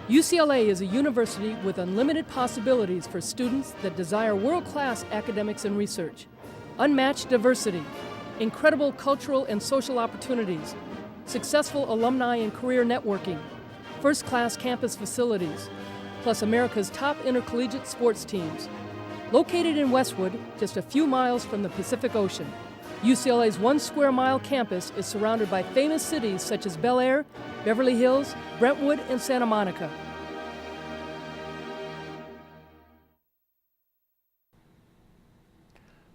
UCLA is a university with unlimited possibilities for students that desire world-class academics and research, unmatched diversity, incredible cultural and social opportunities, successful alumni and career networking, first-class campus facilities, plus America's top intercollegiate sports teams. Located in Westwood, just a few miles from the Pacific Ocean, UCLA's 1 square mile campus is surrounded by famous cities such as Bel Air, Beverly Hills, Brentwood, and Santa Monica.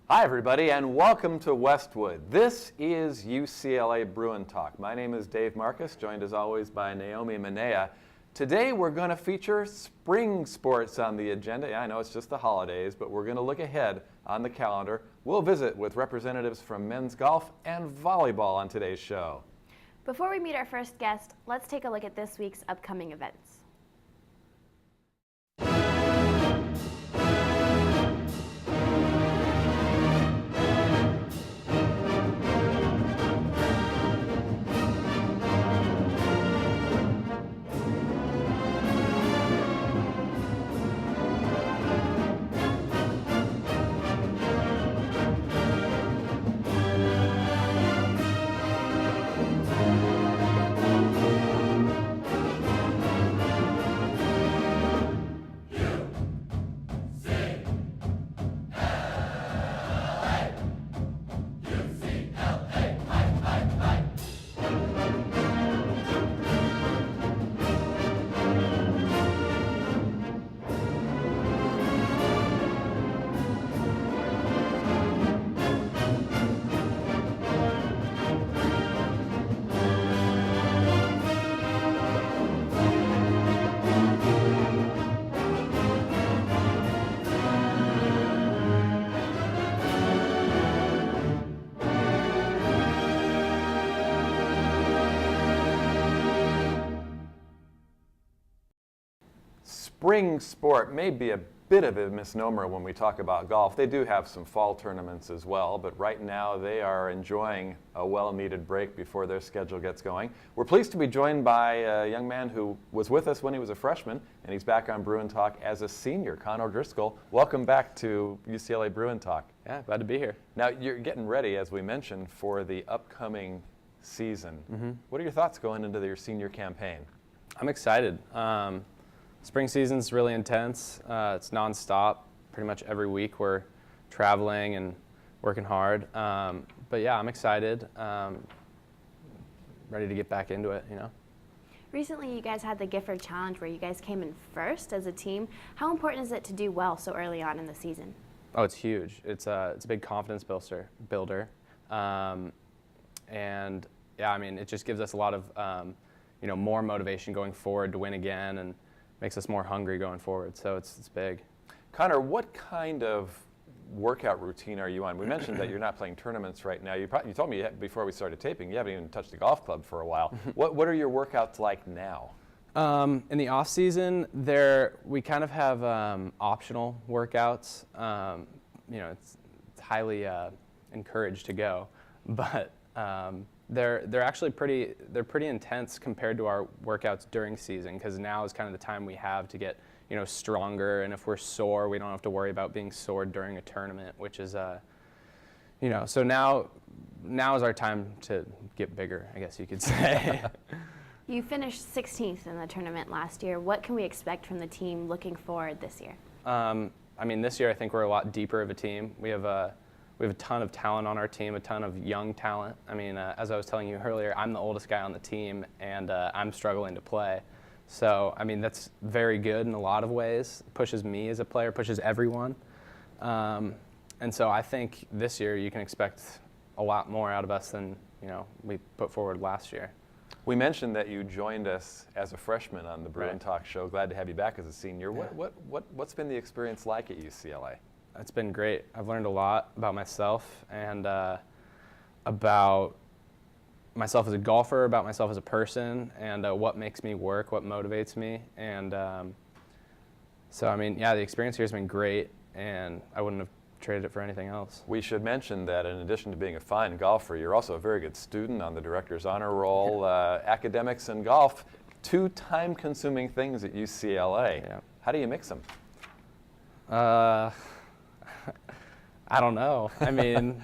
Hi everybody, and welcome to Westwood. This is UCLA Bruin Talk. My name is Dave Marcus, joined as always by Naomi Manea. Today we're going to feature spring sports on the agenda. Yeah, I know it's just the holidays, but we're going to look ahead on the calendar. We'll visit with representatives from men's golf and volleyball on today's show. Before we meet our first guest, let's take a look at this week's upcoming events. Spring sport may be a bit of a misnomer when we talk about golf. They do have some fall tournaments as well, but right now they are enjoying a well-needed break before their schedule gets going. We're pleased to be joined by a young man who was with us when he was a freshman, and he's back on Bruin Talk as a senior, Connor Driscoll. Welcome back to UCLA Bruin Talk. Yeah, glad to be here. Now, you're getting ready, as we mentioned, for the upcoming season. What are your thoughts going into your senior campaign? I'm excited. Spring season's really intense. It's nonstop. Pretty much every week we're traveling and working hard. But yeah, I'm excited. Ready to get back into it, you know. Recently, you guys had the Gifford Challenge where you guys came in first as a team. How important is it to do well so early on in the season? Oh, it's huge. It's a big confidence builder. And yeah, I mean, it just gives us a lot of more motivation going forward to win again, and makes us more hungry going forward, so it's big. Connor, what kind of workout routine are you on? We mentioned that you're not playing tournaments right now. You told me before we started taping you haven't even touched the golf club for a while. What are your workouts like now? In the off season, we kind of have optional workouts. It's highly encouraged to go, but they're actually pretty intense compared to our workouts during season, because now is kind of the time we have to get stronger, and if we're sore, we don't have to worry about being sore during a tournament, which is so now is our time to get bigger, I guess you could say. You finished 16th in the tournament last year. What can we expect from the team looking forward this year? I mean, this year I think we're a lot deeper of a team. We have a ton of talent on our team, a ton of young talent. I mean, as I was telling you earlier, I'm the oldest guy on the team, and I'm struggling to play. So, I mean, that's very good in a lot of ways. It pushes me as a player, pushes everyone. And so I think this year you can expect a lot more out of us than we put forward last year. We mentioned that you joined us as a freshman on the Bruin Talk show. Glad to have you back as a senior. Yeah. What's been the experience like at UCLA? It's been great. I've learned a lot about myself and about myself as a golfer, about myself as a person, and what makes me work, what motivates me. And so, I mean, yeah, the experience here has been great, and I wouldn't have traded it for anything else. We should mention that in addition to being a fine golfer, you're also a very good student on the director's honor roll. Academics and golf Two time-consuming things at UCLA. Yeah. How do you mix them? I don't know. I mean,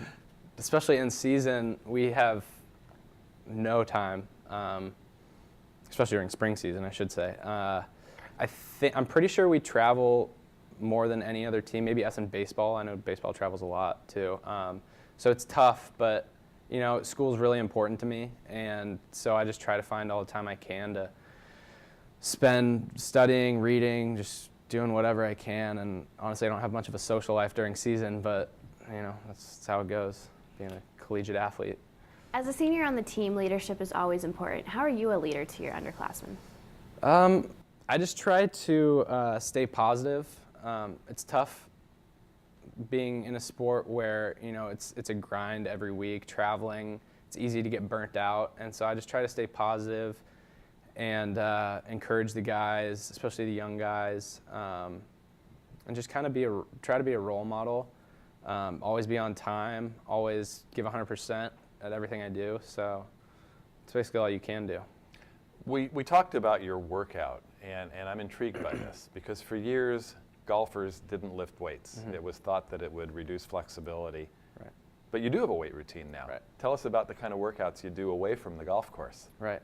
especially in season, we have no time, especially during spring season, I should say. I'm pretty sure we travel more than any other team, maybe us in baseball. I know baseball travels a lot too. So it's tough, but you know, school's really important to me, and so I just try to find all the time I can to spend studying, reading, just doing whatever I can. And honestly, I don't have much of a social life during season, but you know, that's how it goes, being a collegiate athlete. As a senior on the team, leadership is always important. How are you a leader to your underclassmen? I just try to stay positive. It's tough being in a sport where, you know, it's a grind every week, traveling. It's easy to get burnt out, and so I just try to stay positive and encourage the guys, especially the young guys, and just kind of try to be a role model. Always be on time, always give 100% at everything I do. So it's basically all you can do. We talked about your workout, and I'm intrigued by this because for years, golfers didn't lift weights. Mm-hmm. It was thought that it would reduce flexibility. Right. But you do have a weight routine now. Right. Tell us about the kind of workouts you do away from the golf course. Right.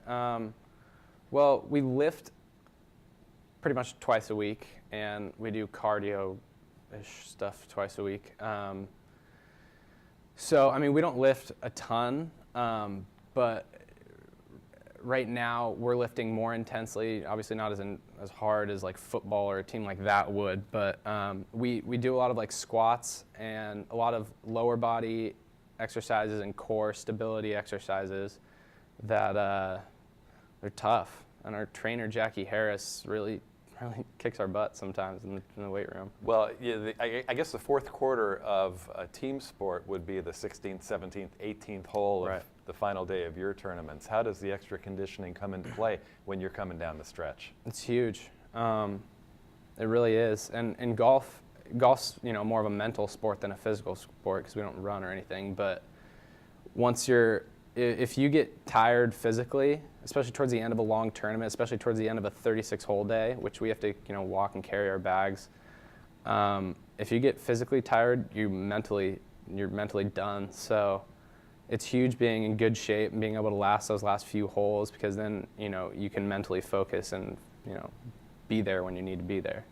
Well, we lift pretty much twice a week, and we do cardio-ish stuff twice a week. So, I mean, we don't lift a ton, but right now we're lifting more intensely, obviously not as hard as like football or a team like that would, but we do a lot of like squats and a lot of lower body exercises and core stability exercises that they're tough. And our trainer, Jackie Harris, really kicks our butt sometimes in the weight room. Well, yeah, I guess the fourth quarter of a team sport would be the 16th, 17th, 18th hole of Right. the final day of your tournaments. How does the extra conditioning come into play when you're coming down the stretch? It's huge. It really is. And golf's, you know, more of a mental sport than a physical sport because we don't run or anything. But if you get tired physically, especially towards the end of a long tournament, especially towards the end of a 36-hole day, which we have to, you know, walk and carry our bags. If you get physically tired, you're mentally done. So it's huge being in good shape and being able to last those last few holes because then, you know, you can mentally focus and, you know, be there when you need to be there.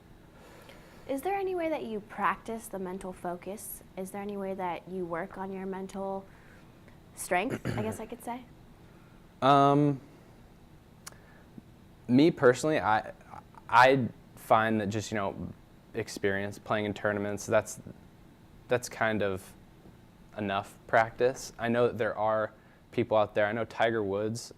Is there any way that you practice the mental focus? Is there any way that you work on your mental strength, I guess I could say? Me personally, I find that just, you know, experience playing in tournaments, that's kind of enough practice. I know that there are people out there. I know Tiger Woods,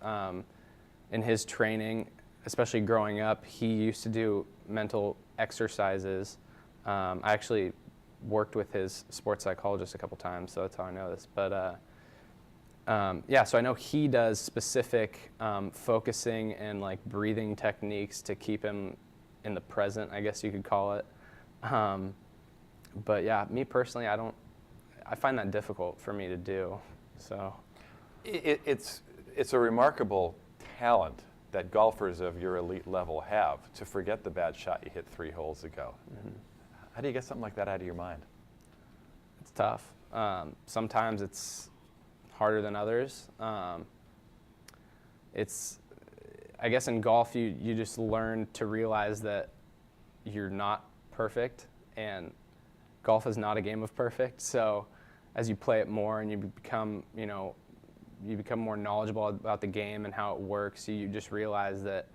in his training, especially growing up, he used to do mental exercises. I actually worked with his sports psychologist a couple times, so that's how I know this. But yeah, so I know he does specific focusing and like breathing techniques to keep him in the present, I guess you could call it. But yeah, me personally, I find that difficult for me to do. So It's a remarkable talent that golfers of your elite level have to forget the bad shot you hit 3 holes ago. Mm-hmm. How do you get something like that out of your mind? it's tough. Sometimes it's harder than others. I guess in golf you just learn to realize that you're not perfect, and golf is not a game of perfect. So as you play it more and you become more knowledgeable about the game and how it works, you just realize that,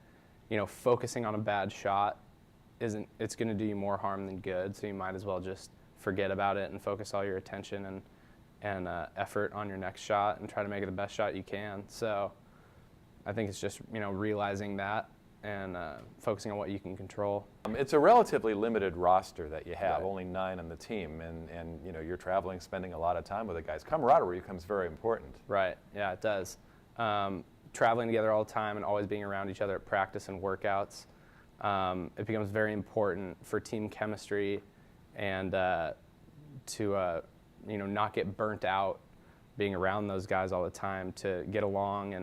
focusing on a bad shot it's going to do you more harm than good. So you might as well just forget about it and focus all your attention and effort on your next shot and try to make it the best shot you can. So I think it's just, realizing that and focusing on what you can control. It's a relatively limited roster that you have, Right. only 9 on the team, and you're traveling, spending a lot of time with the guys. Camaraderie becomes very important. Right, yeah, it does. Traveling together all the time and always being around each other at practice and workouts, it becomes very important for team chemistry and to not get burnt out being around those guys all the time, to get along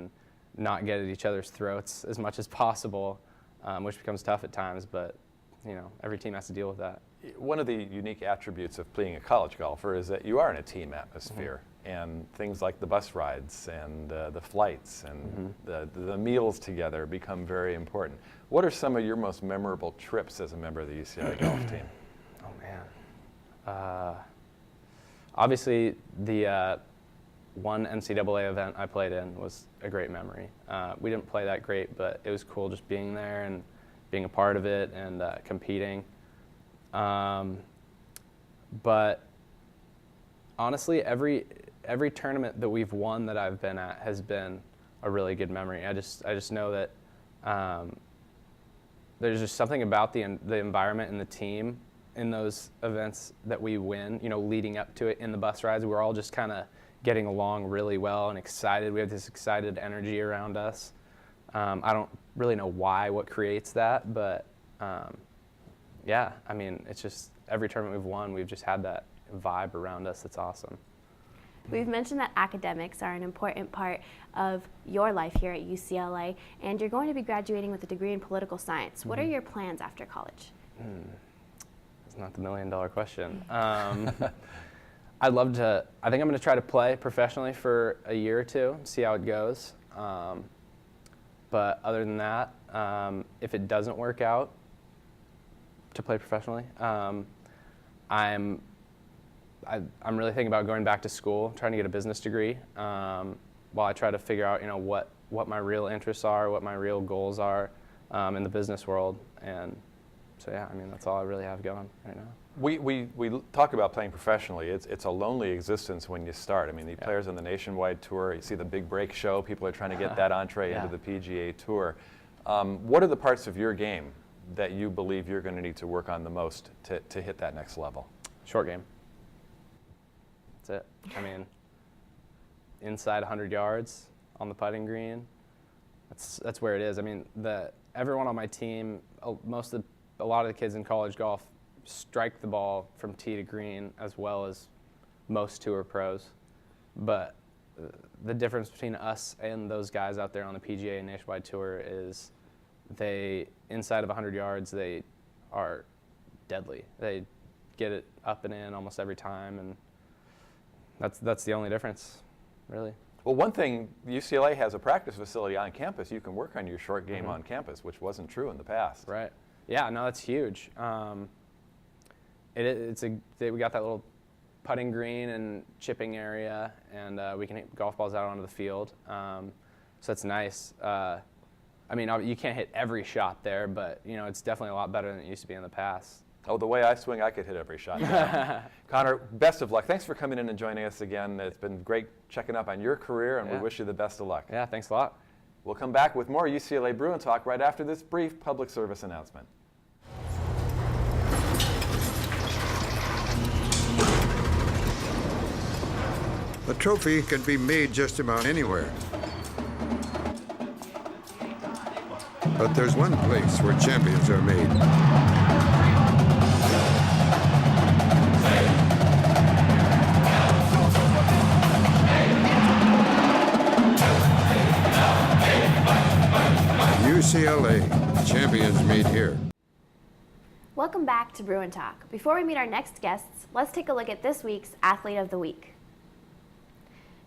not get at each other's throats as much as possible, which becomes tough at times, but every team has to deal with that. One of the unique attributes of being a college golfer is that you are in a team atmosphere, and things like the bus rides and the flights and the meals together become very important. What are some of your most memorable trips as a member of the UCLA golf team? Oh man. Obviously, the one NCAA event I played in was a great memory. We didn't play that great, but it was cool just being there and being a part of it and competing. But honestly, every tournament that we've won that I've been at has been a really good memory. I just know that there's just something about the environment and the team in those events that we win, leading up to it in the bus rides. We're all just kind of getting along really well and excited. We have this excited energy around us. I don't really know what creates that, but yeah, I mean, it's just every tournament we've won, we've just had that vibe around us that's awesome. We've mentioned that academics are an important part of your life here at UCLA, and you're going to be graduating with a degree in political science. What are your plans after college? That's not the million-dollar question. I'd love to, I think I'm going to try to play professionally for a year or two, see how it goes. But other than that, if it doesn't work out to play professionally, I'm really thinking about going back to school, trying to get a business degree, while I try to figure out, what my real interests are, what my real goals are in the business world. And so, yeah, I mean, that's all I really have going right now. We talk about playing professionally. It's a lonely existence when you start. I mean, the players on the nationwide tour, you see the big break show, people are trying to get that entree into the PGA Tour. What are the parts of your game that you believe you're going to need to work on the most to hit that next level? Short game. That's it. I mean, inside 100 yards on the putting green, that's where it is. I mean, everyone on my team, a lot of the kids in college golf strike the ball from tee to green as well as most tour pros. But the difference between us and those guys out there on the PGA and Nationwide Tour is inside of 100 yards, they are deadly. They get it up and in almost every time, and that's the only difference, really. Well, one thing, UCLA has a practice facility on campus. You can work on your short game on campus, which wasn't true in the past. Right. Yeah, no, that's huge. We got that little putting green and chipping area, and we can hit golf balls out onto the field. So that's nice. I mean, you can't hit every shot there, but it's definitely a lot better than it used to be in the past. Oh, the way I swing, I could hit every shot. Connor, best of luck. Thanks for coming in and joining us again. It's been great checking up on your career, and we wish you the best of luck. Yeah, thanks a lot. We'll come back with more UCLA Bruin Talk right after this brief public service announcement. A trophy can be made just about anywhere. But there's one place where champions are made. UCLA, champions made here. Welcome back to Bruin Talk. Before we meet our next guests, let's take a look at this week's Athlete of the Week.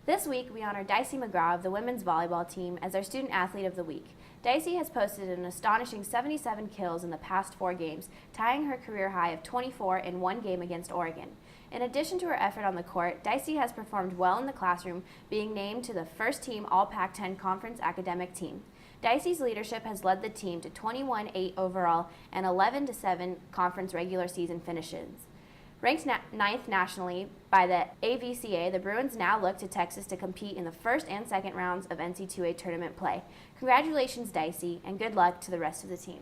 This week, we honor Dicey McGraw of the women's volleyball team as our Student Athlete of the Week. Dicey has posted an astonishing 77 kills in the past 4 games, tying her career high of 24 in one game against Oregon. In addition to her effort on the court, Dicey has performed well in the classroom, being named to the first-team All-Pac-10 Conference academic team. Dicey's leadership has led the team to 21-8 overall and 11-7 conference regular season finishes. Ranked 9th nationally by the AVCA, the Bruins now look to Texas to compete in the first and second rounds of NC2A tournament play. Congratulations, Dicey, and good luck to the rest of the team.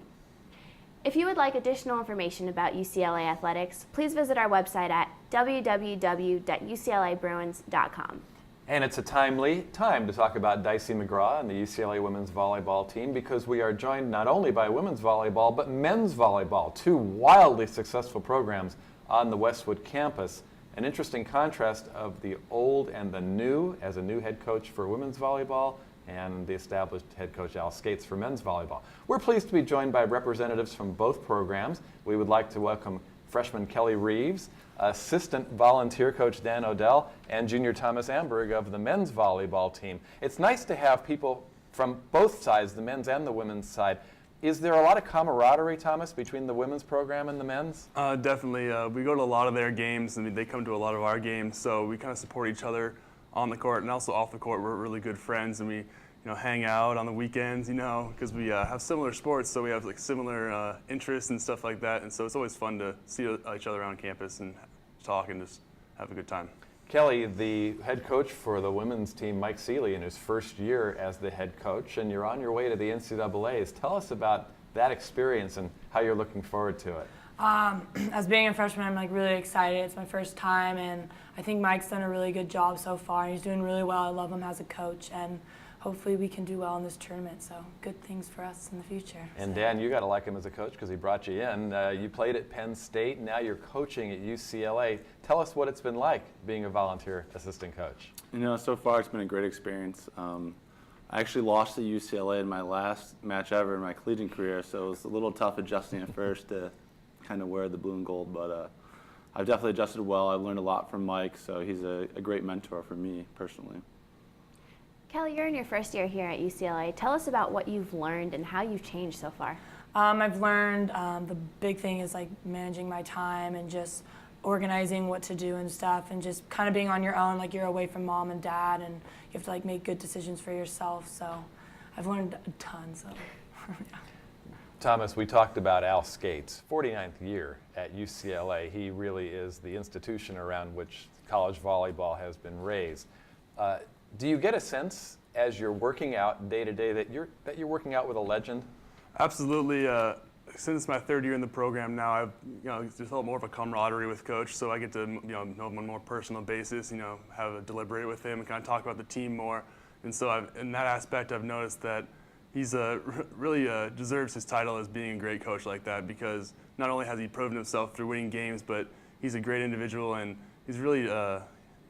If you would like additional information about UCLA athletics, please visit our website at www.uclabruins.com. And it's a timely time to talk about Dicey McGraw and the UCLA women's volleyball team, because we are joined not only by women's volleyball, but men's volleyball, 2 wildly successful programs on the Westwood campus. An interesting contrast of the old and the new. As a new head coach for women's volleyball, and the established head coach Al Skates for men's volleyball. We're pleased to be joined by representatives from both programs. We would like to welcome freshman Kelly Reeves, assistant volunteer coach Dan Odell, and junior Thomas Amberg of the men's volleyball team. It's nice to have people from both sides, the men's and the women's side. Is there a lot of camaraderie, Thomas, between the women's program and the men's? Definitely. We go to a lot of their games, and they come to a lot of our games, so we kind of support each other on the court and also off the court. We're really good friends, and we hang out on the weekends, because we have similar sports, so we have like similar interests and stuff like that, and so it's always fun to see each other around campus and talk and just have a good time. Kelly, the head coach for the women's team, Mike Seeley, in his first year as the head coach, and you're on your way to the NCAAs. Tell us about that experience and how you're looking forward to it. As being a freshman, I'm really excited. It's my first time, and I think Mike's done a really good job so far. He's doing really well. I love him as a coach, and hopefully we can do well in this tournament. So good things for us in the future. And Dan, you got to like him as a coach because he brought you in. You played at Penn State. Now you're coaching at UCLA. Tell us what it's been like being a volunteer assistant coach. So far it's been a great experience. I actually lost to UCLA in my last match ever in my collegiate career, so it was a little tough adjusting at first to kind of wear the blue and gold, but I've definitely adjusted well. I've learned a lot from Mike, so he's a great mentor for me personally. Kelly, you're in your first year here at UCLA. Tell us about what you've learned and how you've changed so far. I've learned the big thing is like managing my time and just organizing what to do and stuff, and just kind of being on your own, like you're away from mom and dad, and you have to like make good decisions for yourself. So I've learned a ton. So. Thomas, we talked about Al Skates, 49th year at UCLA. He really is the institution around which college volleyball has been raised. Do you get a sense as you're working out day to day that you're working out with a legend? Absolutely. Since my third year in the program now, I've developed more of a camaraderie with Coach, so I get to know him on a more personal basis. Deliberate with him and kind of talk about the team more. And so in that aspect, I've noticed that he's really deserves his title as being a great coach like that, because not only has he proven himself through winning games, but he's a great individual, and he's really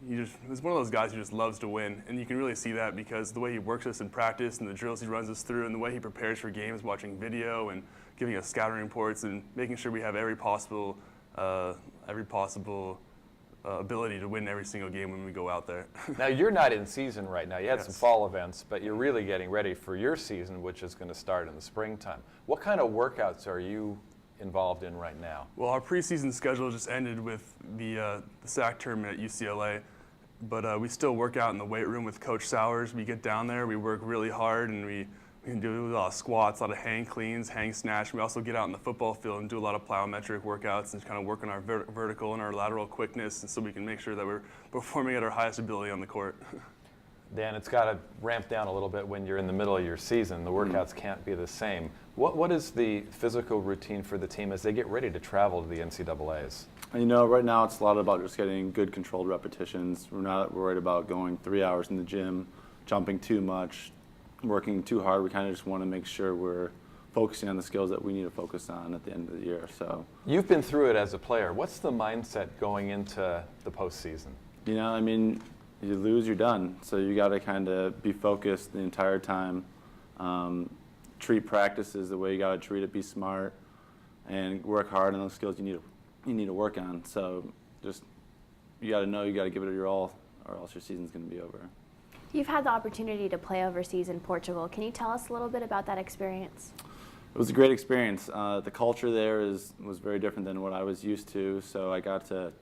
he's one of those guys who just loves to win, and you can really see that because the way he works us in practice and the drills he runs us through and the way he prepares for games, watching video and giving us scouting reports and making sure we have every possible ability to win every single game when we go out there. Now, you're not in season right now. You had Yes. some fall events, but you're really getting ready for your season, which is going to start in the springtime. What kind of workouts are you involved in right now? Well, our preseason schedule just ended with the SAC tournament at UCLA, but we still work out in the weight room with Coach Sowers. We get down there, we work really hard, and we can do a lot of squats, a lot of hang cleans, hang snatch. We also get out in the football field and do a lot of plyometric workouts and kind of work on our vertical and our lateral quickness, and so we can make sure that we're performing at our highest ability on the court. Dan, it's got to ramp down a little bit when you're in the middle of your season. The workouts can't be the same. What is the physical routine for the team as they get ready to travel to the NCAAs? Right now it's a lot about just getting good controlled repetitions. We're not worried about going 3 hours in the gym, jumping too much, working too hard. We kind of just want to make sure we're focusing on the skills that we need to focus on at the end of the year. So you've been through it as a player. What's the mindset going into the postseason? You lose, you're done. So you got to kind of be focused the entire time. Treat practices the way you got to treat it. Be smart and work hard on those skills you need to work on. So just you got to know you got to give it your all, or else your season's going to be over. You've had the opportunity to play overseas in Portugal. Can you tell us a little bit about that experience? It was a great experience. The culture there was very different than what I was used to, so I got to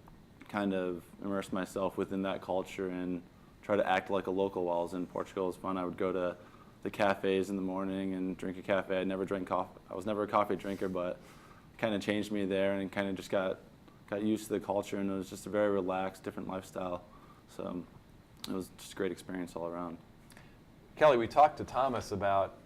kind of immerse myself within that culture and try to act like a local while I was in Portugal. It was fun. I would go to the cafes in the morning and drink a cafe. I never drank coffee. I was never a coffee drinker, but it kind of changed me there and kind of just got used to the culture, and it was just a very relaxed, different lifestyle. So it was just a great experience all around. Kelly, we talked to Thomas about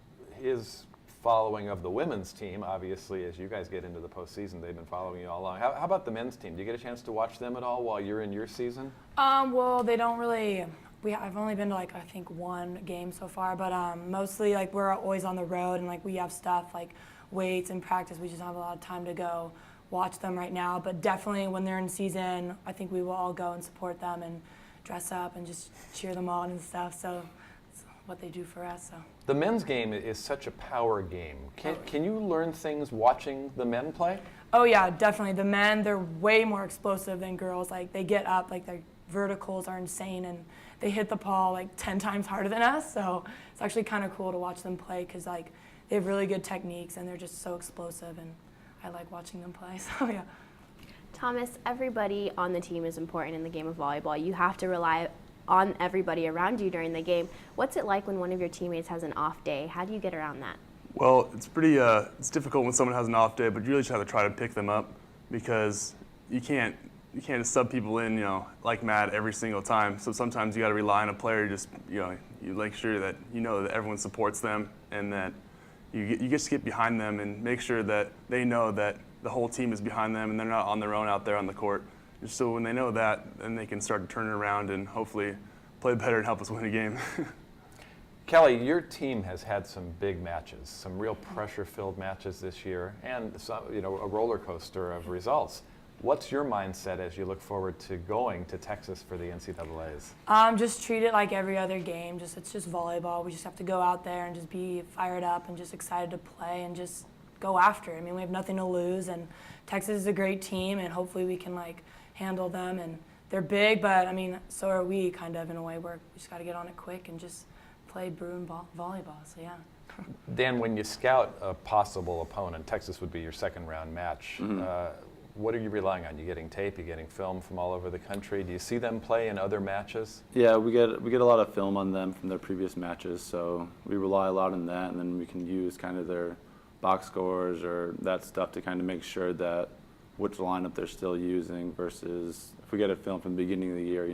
his following of the women's team. Obviously, as you guys get into the postseason, they've been following you all along. How about the men's team? Do you get a chance to watch them at all while you're in your season? Well, they don't really. I've only been to I think one game so far, but mostly we're always on the road, and we have stuff like weights and practice. We just don't have a lot of time to go watch them right now, but definitely when they're in season, I think we will all go and support them and dress up and just cheer them on and stuff. So what they do for us. So. The men's game is such a power game. Can you learn things watching the men play? Oh yeah, definitely. The men, they're way more explosive than girls. Like they get up, like their verticals are insane, and they hit the ball like 10 times harder than us. So it's actually kind of cool to watch them play because like they have really good techniques and they're just so explosive, and I like watching them play. So yeah. Thomas, everybody on the team is important in the game of volleyball. You have to rely on everybody around you during the game. What's it like when one of your teammates has an off day? How do you get around that? Well, it's pretty it's difficult when someone has an off day, but you really just have to try to pick them up because you can't sub people in, like mad every single time. So sometimes you got to rely on a player. Just you make sure that that everyone supports them and that you just get behind them and make sure that they know that the whole team is behind them and they're not on their own out there on the court. Just so when they know that, then they can start to turn it around and hopefully play better and help us win a game. Kelly, your team has had some big matches, some real pressure-filled matches this year, and some, a roller coaster of results. What's your mindset as you look forward to going to Texas for the NCAAs? Just treat it like every other game. It's just volleyball. We just have to go out there and just be fired up and just excited to play and just go after it. I mean, we have nothing to lose, and Texas is a great team, and hopefully we can handle them. And they're big, but I mean, so are we, kind of in a way where we just got to get on it quick and just play Bruin volleyball. So yeah. Dan, when you scout a possible opponent, Texas would be your second round match. Mm-hmm. What are you relying on? You getting tape? You getting film from all over the country? Do you see them play in other matches? Yeah, we get a lot of film on them from their previous matches, so we rely a lot on that, and then we can use kind of their box scores or that stuff to kind of make sure that which lineup they're still using versus if we get a film from the beginning of the year,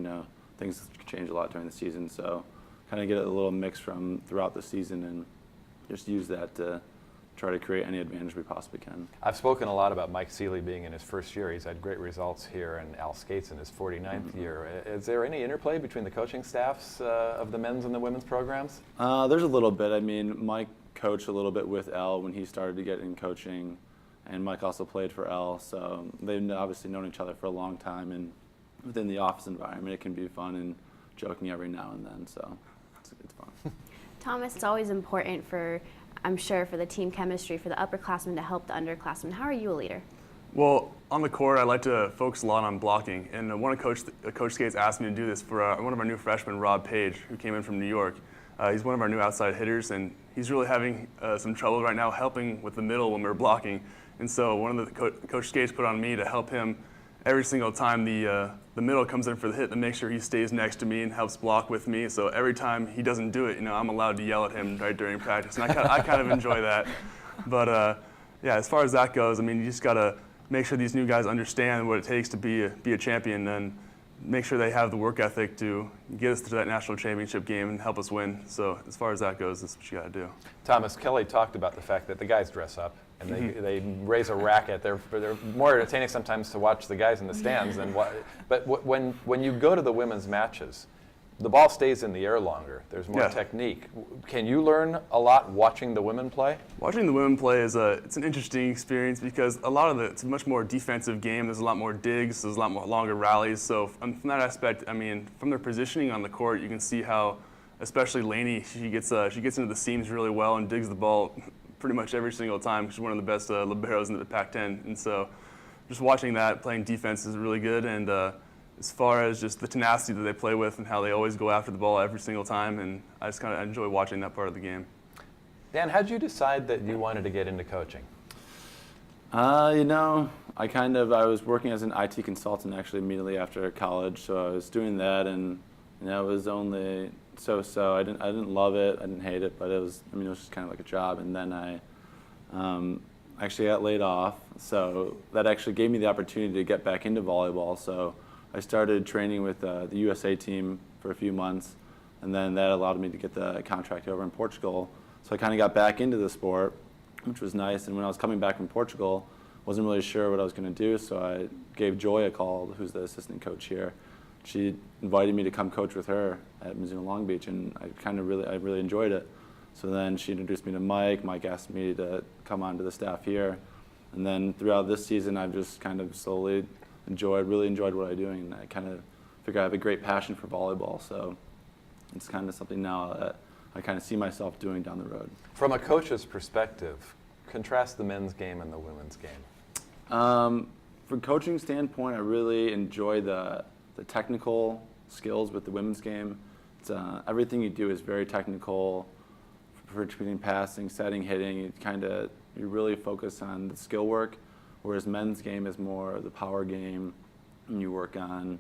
things change a lot during the season, so kind of get a little mix from throughout the season and just use that to try to create any advantage we possibly can. I've spoken a lot about Mike Seeley being in his first year. He's had great results here, and Al Skates in his 49th year. Is there any interplay between the coaching staffs of the men's and the women's programs? There's a little bit. I mean, Mike coached a little bit with Al when he started to get in coaching, and Mike also played for Al, so they've obviously known each other for a long time, and within the office environment it can be fun and joking every now and then, so it's fun. Thomas, it's always important I'm sure for the team chemistry, for the upperclassmen to help the underclassmen. How are you a leader? Well, on the court, I like to focus a lot on blocking, and Coach Skates asked me to do this for one of our new freshmen, Rob Page, who came in from New York. He's one of our new outside hitters, and he's really having some trouble right now helping with the middle when we're blocking. And so one of the Coach Skates put on me to help him every single time the middle comes in for the hit to make sure he stays next to me and helps block with me. So every time he doesn't do it, I'm allowed to yell at him right during practice, and I kind of enjoy that. But yeah, as far as that goes, I mean, you just got to make sure these new guys understand what it takes to be a champion and make sure they have the work ethic to get us to that national championship game and help us win. So as far as that goes, that's what you got to do. Thomas, Kelly talked about the fact that the guys dress up and they raise a racket. They're more entertaining sometimes to watch the guys in the stands than what. But when you go to the women's matches, the ball stays in the air longer. There's more technique. Can you learn a lot watching the women play? Watching the women play it's an interesting experience because it's a much more defensive game. There's a lot more digs. There's a lot more longer rallies. So from that aspect, I mean, from their positioning on the court, you can see how, especially Lainey, she gets into the seams really well and digs the ball pretty much every single time. She's one of the best liberos in the Pac-10, and so just watching that, playing defense is really good. And as far as just the tenacity that they play with and how they always go after the ball every single time, and I just kind of enjoy watching that part of the game. Dan, how did you decide that you wanted to get into coaching? I was working as an IT consultant actually immediately after college, so I was doing that, and it was only so. I didn't love it, I didn't hate it, but it was just kind of like a job. And then I actually got laid off, so that actually gave me the opportunity to get back into volleyball. So I started training with the USA team for a few months, and then that allowed me to get the contract over in Portugal. So I kind of got back into the sport, which was nice. And when I was coming back from Portugal, wasn't really sure what I was going to do, so I gave Joy a call, who's the assistant coach here. She invited me to come coach with her at Mizzou Long Beach, and I really enjoyed it. So then she introduced me to Mike. Mike asked me to come onto the staff here. And then throughout this season, I've just kind of slowly really enjoyed what I'm doing. And I kind of figure I have a great passion for volleyball, so it's kind of something now that I kind of see myself doing down the road. From a coach's perspective, contrast the men's game and the women's game. From coaching standpoint, I really enjoy the technical skills with the women's game. It's, everything you do is very technical, between passing, setting, hitting. You really focus on the skill work, whereas men's game is more the power game, and you work on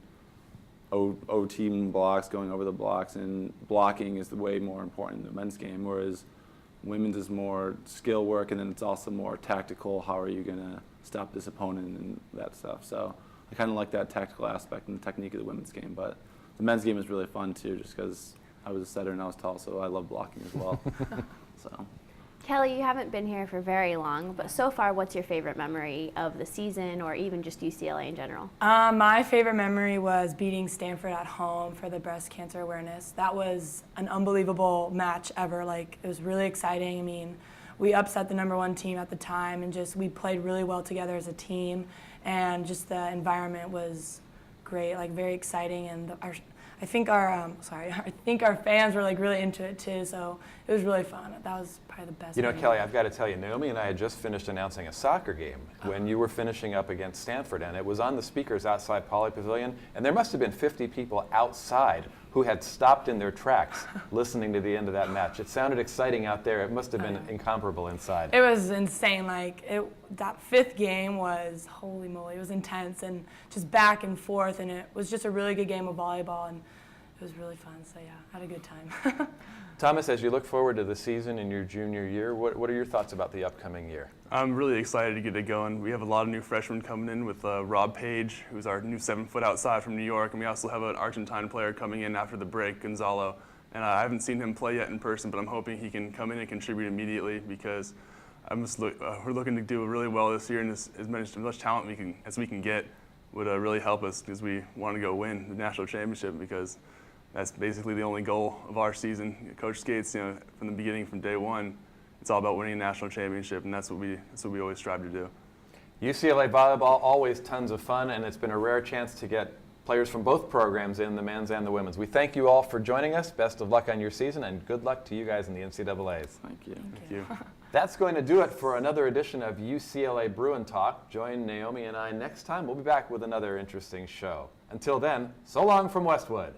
OT blocks, going over the blocks, and blocking is way more important in the men's game, whereas women's is more skill work, and then it's also more tactical. How are you going to stop this opponent and that stuff? So I kind of like that tactical aspect and the technique of the women's game, but the men's game is really fun too, just because I was a setter and I was tall, so I love blocking as well. So. Kelly, you haven't been here for very long, but so far, what's your favorite memory of the season or even just UCLA in general? My favorite memory was beating Stanford at home for the breast cancer awareness. That was an unbelievable match ever. Like, it was really exciting. I mean, we upset the #1 team at the time, and just we played really well together as a team, and just the environment was great, like very exciting, and I think our fans were like really into it too, so it was really fun. That was probably the best. You know, memory. Kelly, I've got to tell you, Naomi and I had just finished announcing a soccer game when you were finishing up against Stanford, and it was on the speakers outside Poly Pavilion, and there must have been 50 people outside who had stopped in their tracks listening to the end of that match. It sounded exciting out there. It must have been incomparable inside. It was insane. Like, that 5th game was, holy moly, it was intense and just back and forth, and it was just a really good game of volleyball, and it was really fun. So yeah, I had a good time. Thomas, as you look forward to the season in your junior year, what are your thoughts about the upcoming year? I'm really excited to get it going. We have a lot of new freshmen coming in with Rob Page, who's our new 7-foot outside from New York, and we also have an Argentine player coming in after the break, Gonzalo. And I haven't seen him play yet in person, but I'm hoping he can come in and contribute immediately, because we're looking to do really well this year, and as much talent as we can get would really help us, because we want to go win the national championship, because that's basically the only goal of our season. Coach Skates, from the beginning, from day one, it's all about winning a national championship, and that's what we always strive to do. UCLA volleyball, always tons of fun, and it's been a rare chance to get players from both programs in, the men's and the women's. We thank you all for joining us. Best of luck on your season, and good luck to you guys in the NCAAs. Thank you. Thank you. That's going to do it for another edition of UCLA Bruin Talk. Join Naomi and I next time. We'll be back with another interesting show. Until then, so long from Westwood.